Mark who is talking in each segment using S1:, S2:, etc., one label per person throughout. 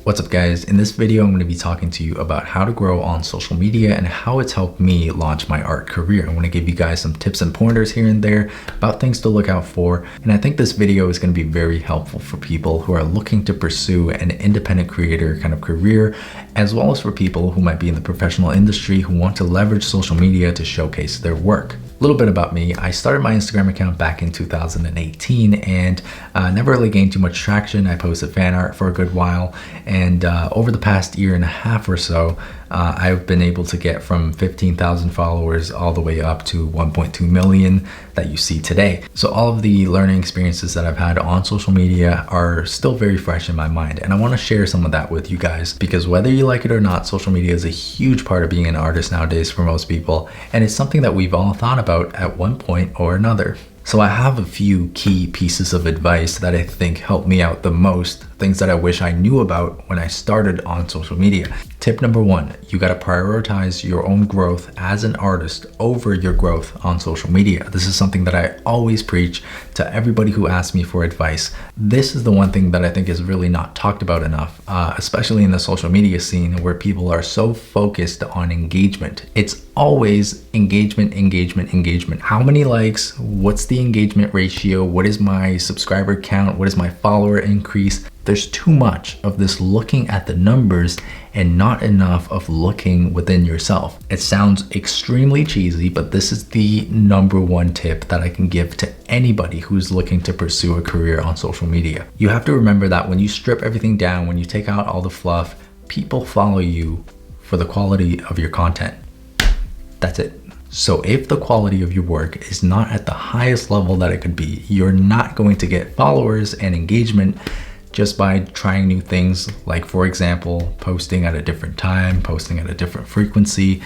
S1: What's up guys? In this video, I'm going to be talking to you about how to grow on social media and how it's helped me launch my art career. I want to give you guys some tips and pointers here and there about things to look out for. And I think this video is going to be very helpful for people who are looking to pursue an independent creator kind of career, as well as for people who might be in the professional industry who want to leverage social media to showcase their work. A little bit about me. I started my Instagram account back in 2018 and never really gained too much traction. I posted fan art for a good while, and over the past year and a half or so, I've been able to get from 15,000 followers all the way up to 1.2 million that you see today. So all of the learning experiences that I've had on social media are still very fresh in my mind, and I want to share some of that with you guys because whether you like it or not, social media is a huge part of being an artist nowadays for most people, and it's something that we've all thought about at one point or another. So I have a few key pieces of advice that I think helped me out the most, things that I wish I knew about when I started on social media. Tip number one, you got to prioritize your own growth as an artist over your growth on social media. This is something that I always preach to everybody who asks me for advice. This is the one thing that I think is really not talked about enough, especially in the social media scene where people are so focused on engagement. It's always engagement, engagement, engagement. How many likes? What's the engagement ratio? What is my subscriber count? What is my follower increase? There's too much of this looking at the numbers and not enough of looking within yourself. It sounds extremely cheesy, but this is the number one tip that I can give to anybody who's looking to pursue a career on social media. You have to remember that when you strip everything down, when you take out all the fluff, people follow you for the quality of your content. That's it. So if the quality of your work is not at the highest level that it could be, you're not going to get followers and engagement just by trying new things, like for example, posting at a different time, posting at a different frequency.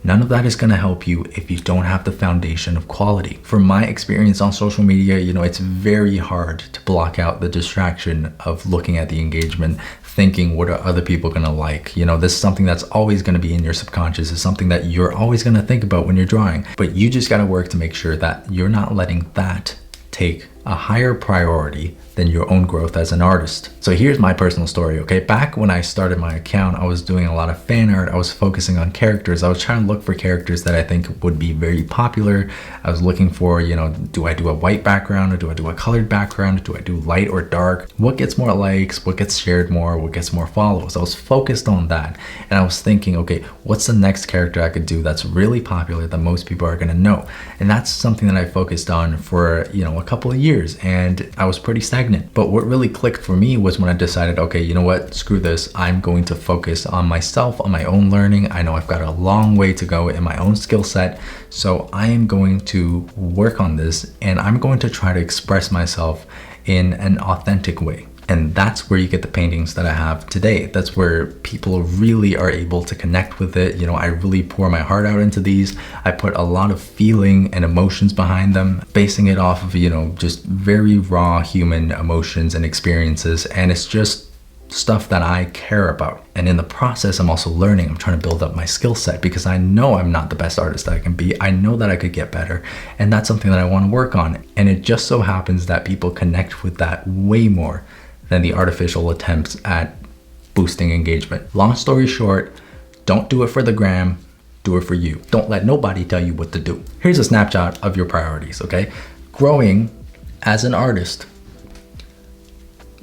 S1: None of that is going to help you if you don't have the foundation of quality. From my experience on social media, it's very hard to block out the distraction of looking at the engagement, thinking what are other people going to like. This is something that's always going to be in your subconscious. It's something that you're always going to think about when you're drawing, but you just got to work to make sure that you're not letting that take a higher priority than your own growth as an artist. So here's my personal story, okay? Back when I started my account, I was doing a lot of fan art. I was focusing on characters. I was trying to look for characters that I think would be very popular. I was looking for, do I do a white background or do I do a colored background? Do I do light or dark? What gets more likes? What gets shared more? What gets more follows? I was focused on that. And I was thinking, okay, what's the next character I could do that's really popular that most people are gonna know? And that's something that I focused on for, a couple of years, and I was pretty stagnant. But what really clicked for me was when I decided, okay, you know what, screw this. I'm going to focus on myself, on my own learning. I know I've got a long way to go in my own skill set. So I am going to work on this, and I'm going to try to express myself in an authentic way. And that's where you get the paintings that I have today. That's where people really are able to connect with it. I really pour my heart out into these. I put a lot of feeling and emotions behind them, basing it off of, just very raw human emotions and experiences. And it's just stuff that I care about. And in the process, I'm also learning. I'm trying to build up my skill set because I know I'm not the best artist that I can be. I know that I could get better. And that's something that I want to work on. And it just so happens that people connect with that way more than the artificial attempts at boosting engagement. Long story short, don't do it for the gram, do it for you. Don't let nobody tell you what to do. Here's a snapshot of your priorities, okay? Growing as an artist,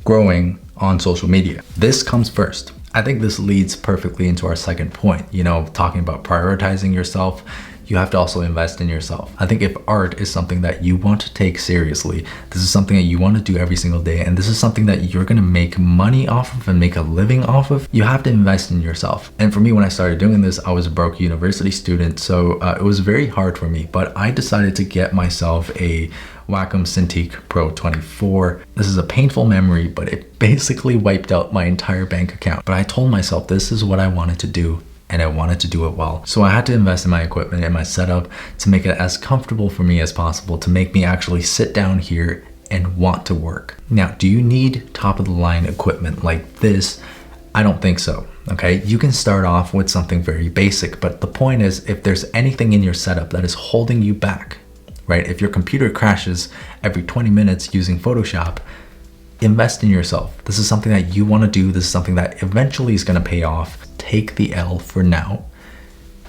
S1: growing on social media. This comes first. I think this leads perfectly into our second point, talking about prioritizing yourself. You have to also invest in yourself. I think if art is something that you want to take seriously, this is something that you want to do every single day, and this is something that you're going to make money off of and make a living off of, you have to invest in yourself. And for me, when I started doing this, I was a broke university student, so it was very hard for me, but I decided to get myself a Wacom Cintiq Pro 24. This is a painful memory, but it basically wiped out my entire bank account. But I told myself this is what I wanted to do, and I wanted to do it well. So I had to invest in my equipment and my setup to make it as comfortable for me as possible, to make me actually sit down here and want to work. Now, do you need top of the line equipment like this? I don't think so, okay? You can start off with something very basic, but the point is, if there's anything in your setup that is holding you back, right? If your computer crashes every 20 minutes using Photoshop, Invest in yourself. This is something that you want to do. This is something that eventually is going to pay off. Take the L for now.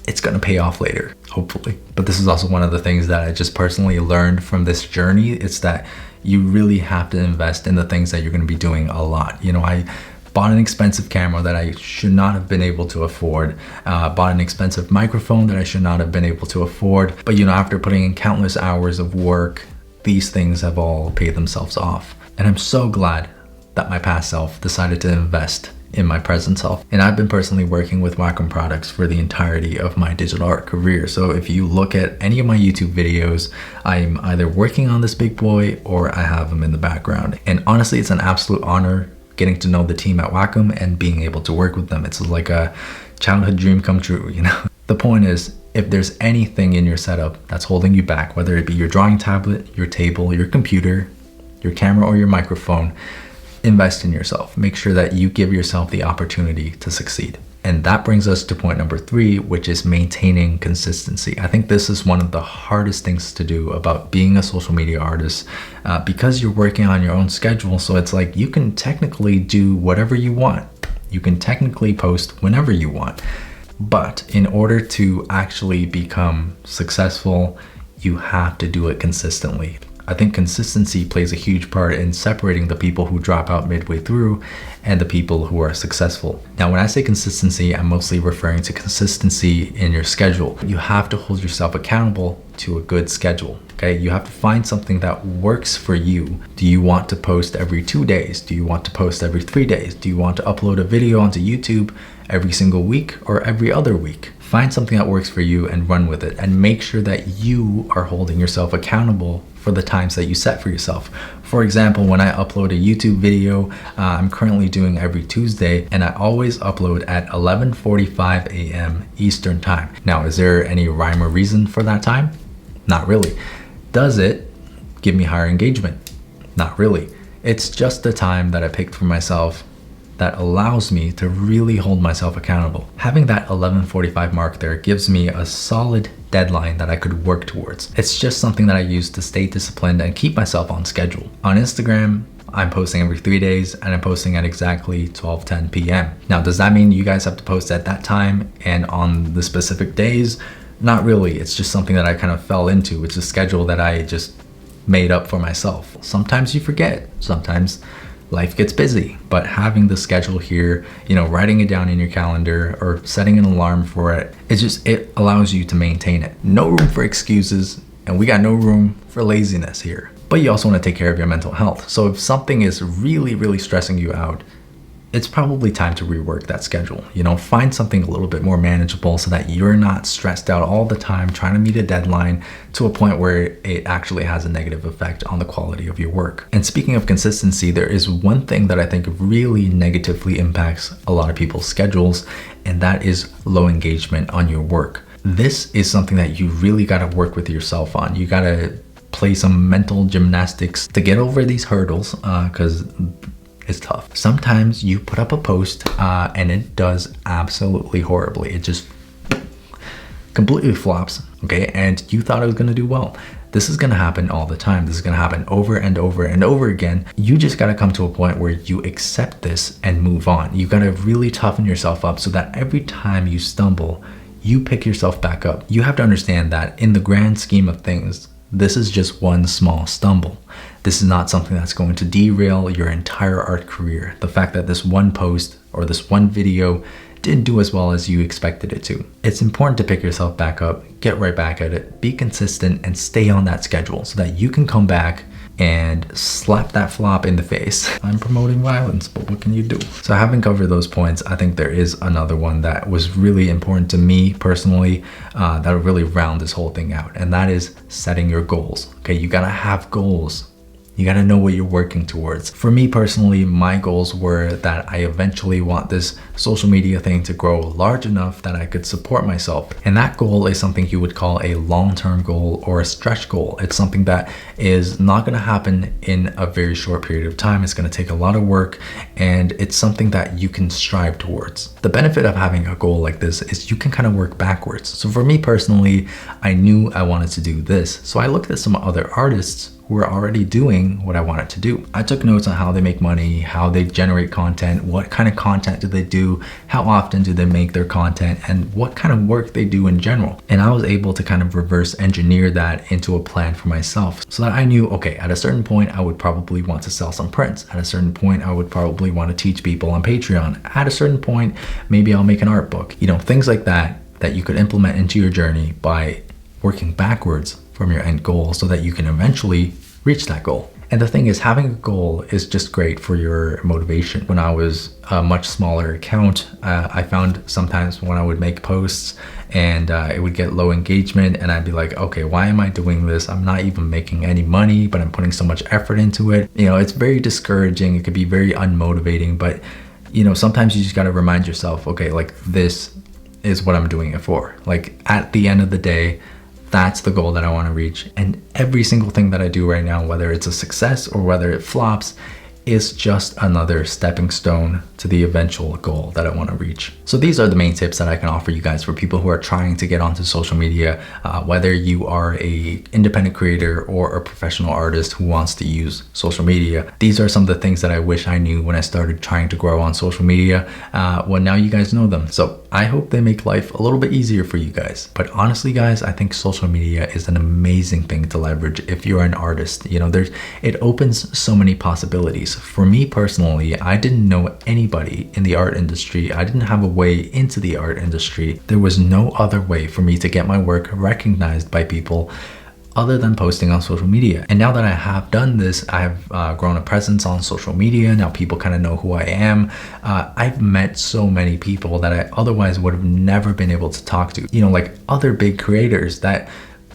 S1: It's going to pay off later, hopefully. But this is also one of the things that I just personally learned from this journey. It's that you really have to invest in the things that you're going to be doing a lot. You know, I bought an expensive camera that I should not have been able to afford, bought an expensive microphone that I should not have been able to afford. But you know, after putting in countless hours of work, these things have all paid themselves off. And I'm so glad that my past self decided to invest in my present self. And I've been personally working with Wacom products for the entirety of my digital art career. So if you look at any of my YouTube videos, I'm either working on this big boy or I have them in the background. And honestly, it's an absolute honor getting to know the team at Wacom and being able to work with them. It's like a childhood dream come true, you know? The point is, if there's anything in your setup that's holding you back, whether it be your drawing tablet, your table, your computer, your camera, or your microphone, invest in yourself. Make sure that you give yourself the opportunity to succeed. And that brings us to point number 3, which is maintaining consistency. I think this is one of the hardest things to do about being a social media artist, because you're working on your own schedule. So it's like you can technically do whatever you want. You can technically post whenever you want. But in order to actually become successful, you have to do it consistently. I think consistency plays a huge part in separating the people who drop out midway through and the people who are successful. Now, when I say consistency, I'm mostly referring to consistency in your schedule. You have to hold yourself accountable to a good schedule, okay? You have to find something that works for you. Do you want to post every 2 days? Do you want to post every 3 days? Do you want to upload a video onto YouTube every single week or every other week? Find something that works for you and run with it, and make sure that you are holding yourself accountable for the times that you set for yourself. For example, when I upload a YouTube video, I'm currently doing every Tuesday, and I always upload at 11:45 a.m. Eastern time. Now, is there any rhyme or reason for that time? Not really. Does it give me higher engagement? Not really. It's just the time that I picked for myself that allows me to really hold myself accountable. Having that 11:45 mark there gives me a solid deadline that I could work towards. It's just something that I use to stay disciplined and keep myself on schedule. On Instagram, I'm posting every 3 days, and I'm posting at exactly 12:10 p.m. Now, does that mean you guys have to post at that time and on the specific days? Not really. It's just something that I kind of fell into. It's a schedule that I just made up for myself. Sometimes you forget. Sometimes life gets busy, but having the schedule here, you know, writing it down in your calendar or setting an alarm for it, it allows you to maintain it. No room for excuses, and we got no room for laziness here. But you also want to take care of your mental health. So if something is really, really stressing you out, it's probably time to rework that schedule. You know, find something a little bit more manageable so that you're not stressed out all the time trying to meet a deadline to a point where it actually has a negative effect on the quality of your work. And speaking of consistency, there is one thing that I think really negatively impacts a lot of people's schedules, and that is low engagement on your work. This is something that you really got to work with yourself on. You got to play some mental gymnastics to get over these hurdles, because it's tough. Sometimes you put up a post and it does absolutely horribly. It just completely flops, okay? And you thought it was gonna do well. This is gonna happen all the time. This is gonna happen over and over and over again. You just gotta come to a point where you accept this and move on. You gotta really toughen yourself up so that every time you stumble, you pick yourself back up. You have to understand that in the grand scheme of things, this is just one small stumble. This is not something that's going to derail your entire art career. The fact that this one post or this one video didn't do as well as you expected it to. It's important to pick yourself back up, get right back at it, be consistent, and stay on that schedule so that you can come back and slap that flop in the face. I'm promoting violence, but what can you do? So having covered those points, I think there is another one that was really important to me personally, that will really round this whole thing out, and that is setting your goals. Okay, you gotta have goals. You gotta know what you're working towards. For me personally, my goals were that I eventually want this social media thing to grow large enough that I could support myself. And that goal is something you would call a long-term goal or a stretch goal. It's something that is not gonna happen in a very short period of time. It's gonna take a lot of work, and it's something that you can strive towards. The benefit of having a goal like this is you can kind of work backwards. So for me personally, I knew I wanted to do this. So I looked at some other artists who are already doing what I wanted to do. I took notes on how they make money, how they generate content, what kind of content do they do, how often do they make their content, and what kind of work they do in general. And I was able to kind of reverse engineer that into a plan for myself so that I knew, okay, at a certain point, I would probably want to sell some prints. At a certain point, I would probably want to teach people on Patreon. At a certain point, maybe I'll make an art book. You know, things like that you could implement into your journey by working backwards from your end goal so that you can eventually reach that goal. And the thing is, having a goal is just great for your motivation. When I was a much smaller account, I found sometimes when I would make posts and it would get low engagement and I'd be like, okay, why am I doing this? I'm not even making any money, but I'm putting so much effort into it. You know, it's very discouraging. It could be very unmotivating, but you know, sometimes you just got to remind yourself, okay, like this is what I'm doing it for. Like at the end of the day, that's the goal that I want to reach. And every single thing that I do right now, whether it's a success or whether it flops, is just another stepping stone to the eventual goal that I want to reach. So these are the main tips that I can offer you guys for people who are trying to get onto social media, whether you are a independent creator or a professional artist who wants to use social media. These are some of the things that I wish I knew when I started trying to grow on social media. Well, now you guys know them. So I hope they make life a little bit easier for you guys. But honestly, guys, I think social media is an amazing thing to leverage if you're an artist. You know, it opens so many possibilities. For me personally, I didn't know anybody in the art industry. I didn't have a way into the art industry. There was no other way for me to get my work recognized by people other than posting on social media. And now that I have done this, I have grown a presence on social media. Now people kind of know who I am. I've met so many people that I otherwise would have never been able to talk to. You know, like other big creators that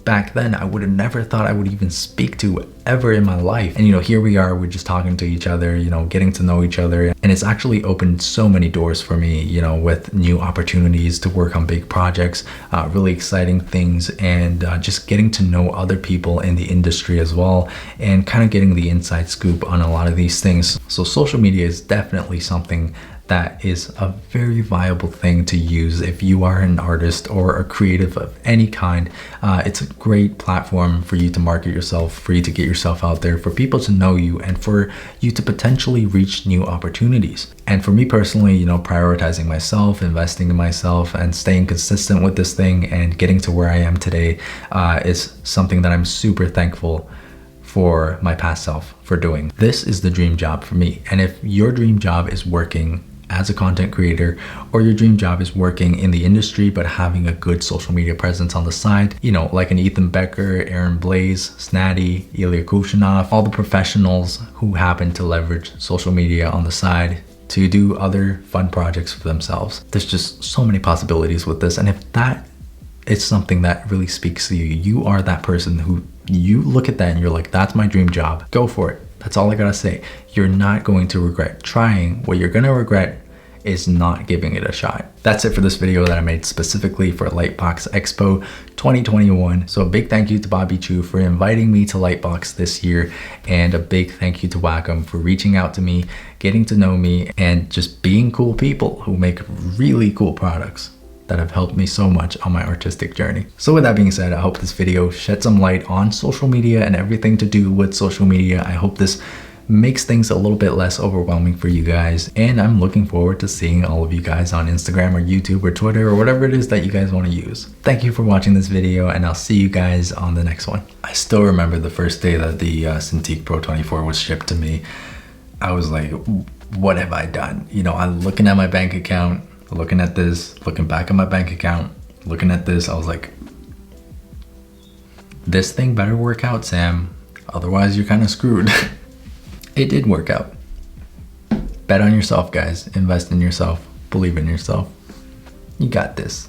S1: back then I would have never thought I would even speak to ever in my life. And you know, here we are, we're just talking to each other, you know, getting to know each other. And it's actually opened so many doors for me, you know, with new opportunities to work on big projects, really exciting things, and just getting to know other people in the industry as well, and kind of getting the inside scoop on a lot of these things. So social media is definitely something that is a very viable thing to use if you are an artist or a creative of any kind. It's a great platform for you to market yourself, for you to get yourself out there, for people to know you, and for you to potentially reach new opportunities. And for me personally, you know, prioritizing myself, investing in myself, and staying consistent with this thing and getting to where I am today is something that I'm super thankful for my past self for doing. This is the dream job for me. And if your dream job is working as a content creator, or your dream job is working in the industry but having a good social media presence on the side, you know, like an Ethan Becker, Aaron Blaze, Snaddy, Ilya Kushinov, all the professionals who happen to leverage social media on the side to do other fun projects for themselves. There's just so many possibilities with this. And if that is something that really speaks to you, you are that person who you look at that and you're like, that's my dream job, go for it. That's all I gotta say. You're not going to regret trying. What you're gonna regret is not giving it a shot. That's it for this video that I made specifically for Lightbox Expo 2021. So a big thank you to Bobby Chu for inviting me to Lightbox this year, and a big thank you to Wacom for reaching out to me, getting to know me, and just being cool people who make really cool products that have helped me so much on my artistic journey. So with that being said, I hope this video shed some light on social media and everything to do with social media. I hope this makes things a little bit less overwhelming for you guys, and I'm looking forward to seeing all of you guys on Instagram or YouTube or Twitter or whatever it is that you guys want to use. Thank you for watching this video, and I'll see you guys on the next one. I still remember the first day that the Cintiq Pro 24 was shipped to me. I was like, what have I done? You know, I'm looking at my bank account, looking at this, looking back at my bank account, looking at this. I was like, this thing better work out, Sam. Otherwise, you're kind of screwed. It did work out. Bet on yourself, guys. Invest in yourself. Believe in yourself. You got this.